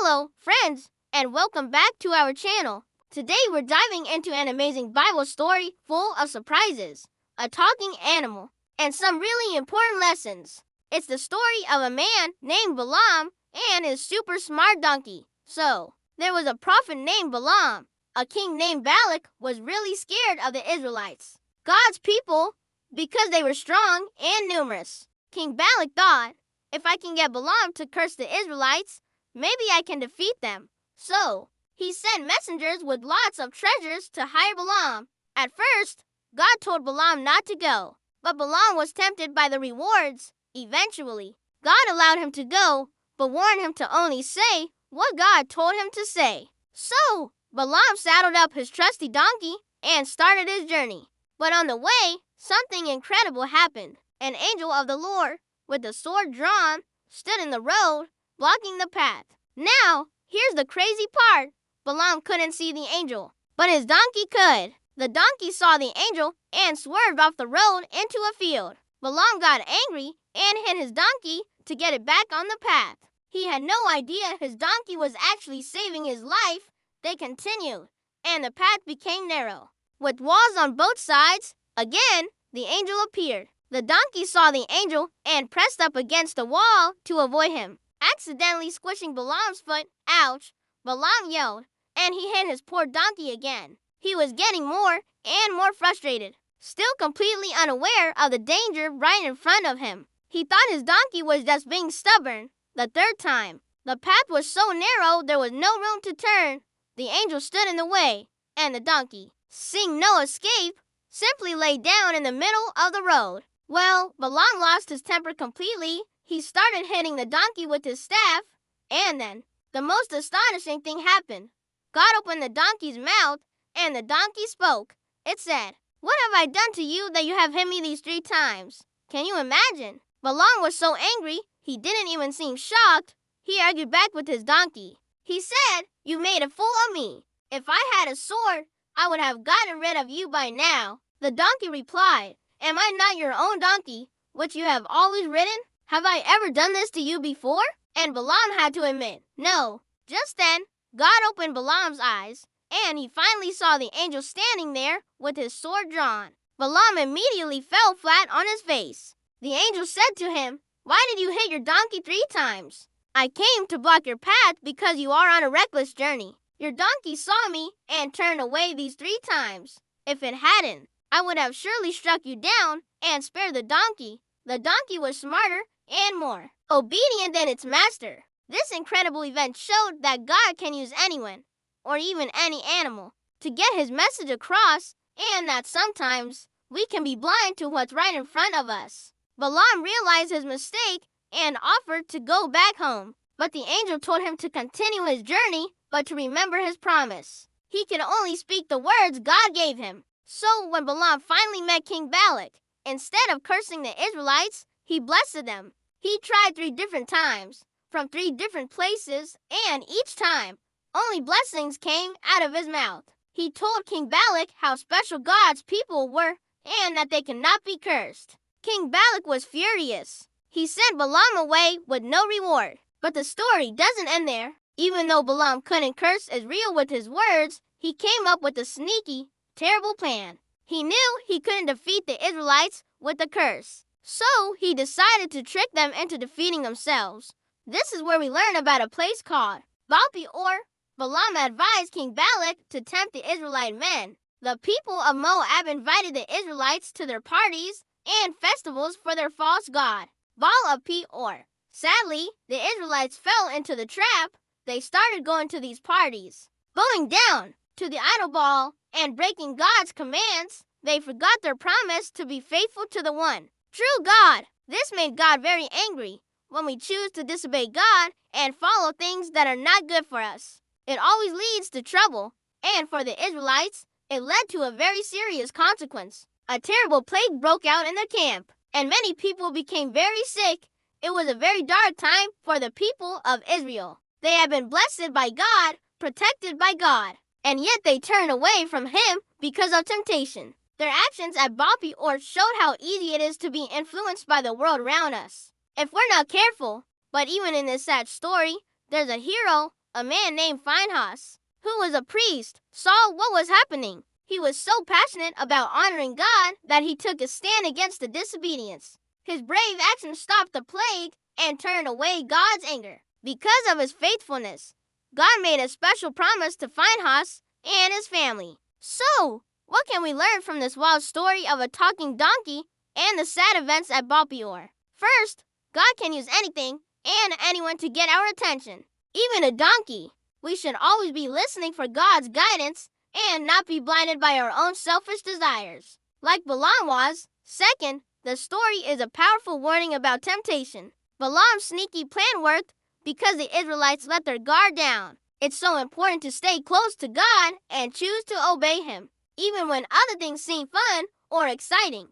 Hello, friends, and welcome back to our channel. Today we're diving into an amazing Bible story full of surprises, a talking animal, and some really important lessons. It's the story of a man named Balaam and his super smart donkey. So, there was a prophet named Balaam. A king named Balak was really scared of the Israelites, God's people, because they were strong and numerous. King Balak thought, if I can get Balaam to curse the Israelites, maybe I can defeat them. So, he sent messengers with lots of treasures to hire Balaam. At first, God told Balaam not to go, but Balaam was tempted by the rewards. Eventually, God allowed him to go, but warned him to only say what God told him to say. So, Balaam saddled up his trusty donkey and started his journey. But on the way, something incredible happened. An angel of the Lord, with a sword drawn, stood in the road, blocking the path. Now, here's the crazy part. Balaam couldn't see the angel, but his donkey could. The donkey saw the angel and swerved off the road into a field. Balaam got angry and hit his donkey to get it back on the path. He had no idea his donkey was actually saving his life. They continued, and the path became narrow, with walls on both sides. Again, the angel appeared. The donkey saw the angel and pressed up against the wall to avoid him, accidentally squishing Balaam's foot. Ouch! Balaam yelled, and he hit his poor donkey again. He was getting more and more frustrated, still completely unaware of the danger right in front of him. He thought his donkey was just being stubborn. The third time, the path was so narrow there was no room to turn. The angel stood in the way, and the donkey, seeing no escape, simply lay down in the middle of the road. Well, Balaam lost his temper completely. He started hitting the donkey with his staff, and then the most astonishing thing happened. God opened the donkey's mouth, and the donkey spoke. It said, "What have I done to you that you have hit me these 3 times?" Can you imagine? Balaam was so angry, he didn't even seem shocked. He argued back with his donkey. He said, "You made a fool of me. If I had a sword, I would have gotten rid of you by now." The donkey replied, "Am I not your own donkey, which you have always ridden? Have I ever done this to you before?" And Balaam had to admit, no. Just then, God opened Balaam's eyes, and he finally saw the angel standing there with his sword drawn. Balaam immediately fell flat on his face. The angel said to him, "Why did you hit your donkey 3 times? I came to block your path because you are on a reckless journey. Your donkey saw me and turned away these 3 times. If it hadn't, I would have surely struck you down and spared the donkey." The donkey was smarter and more obedient than its master. This incredible event showed that God can use anyone, or even any animal, to get his message across, and that sometimes we can be blind to what's right in front of us. Balaam realized his mistake and offered to go back home, but the angel told him to continue his journey, but to remember his promise. He could only speak the words God gave him. So when Balaam finally met King Balak, instead of cursing the Israelites, he blessed them. He tried 3 different times, from 3 different places, and each time, only blessings came out of his mouth. He told King Balak how special God's people were and that they could not be cursed. King Balak was furious. He sent Balaam away with no reward. But the story doesn't end there. Even though Balaam couldn't curse Israel with his words, he came up with a sneaky, terrible plan. He knew he couldn't defeat the Israelites with a curse. So he decided to trick them into defeating themselves. This is where we learn about a place called Balaam. Balaam advised King Balak to tempt the Israelite men. The people of Moab invited the Israelites to their parties and festivals for their false god, Balaam. Sadly, the Israelites fell into the trap. They started going to these parties, bowing down to the idol Baal, and breaking God's commands. They forgot their promise to be faithful to the one true God. This made God very angry. When we choose to disobey God and follow things that are not good for us, it always leads to trouble. And for the Israelites, it led to a very serious consequence. A terrible plague broke out in their camp, and many people became very sick. It was a very dark time for the people of Israel. They had been blessed by God, protected by God, and yet they turned away from him because of temptation. Their actions at Balaam showed how easy it is to be influenced by the world around us if we're not careful. But even in this sad story, there's a hero, a man named Phinehas, who was a priest, saw what was happening. He was so passionate about honoring God that he took a stand against the disobedience. His brave action stopped the plague and turned away God's anger. Because of his faithfulness, God made a special promise to Phinehas and his family. So, what can we learn from this wild story of a talking donkey and the sad events at Baal Peor? First, God can use anything and anyone to get our attention, even a donkey. We should always be listening for God's guidance and not be blinded by our own selfish desires, like Balaam was. Second, the story is a powerful warning about temptation. Balaam's sneaky plan worked because the Israelites let their guard down. It's so important to stay close to God and choose to obey Him, even when other things seem fun or exciting.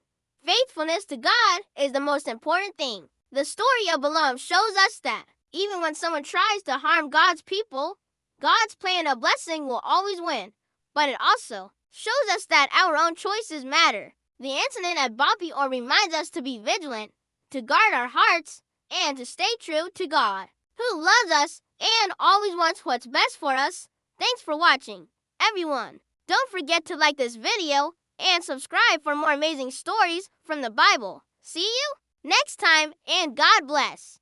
Faithfulness to God is the most important thing. The story of Balaam shows us that even when someone tries to harm God's people, God's plan of blessing will always win. But it also shows us that our own choices matter. The incident at Baal Peor reminds us to be vigilant, to guard our hearts, and to stay true to God, who loves us and always wants what's best for us. Thanks for watching, everyone. Don't forget to like this video and subscribe for more amazing stories from the Bible. See you next time, and God bless.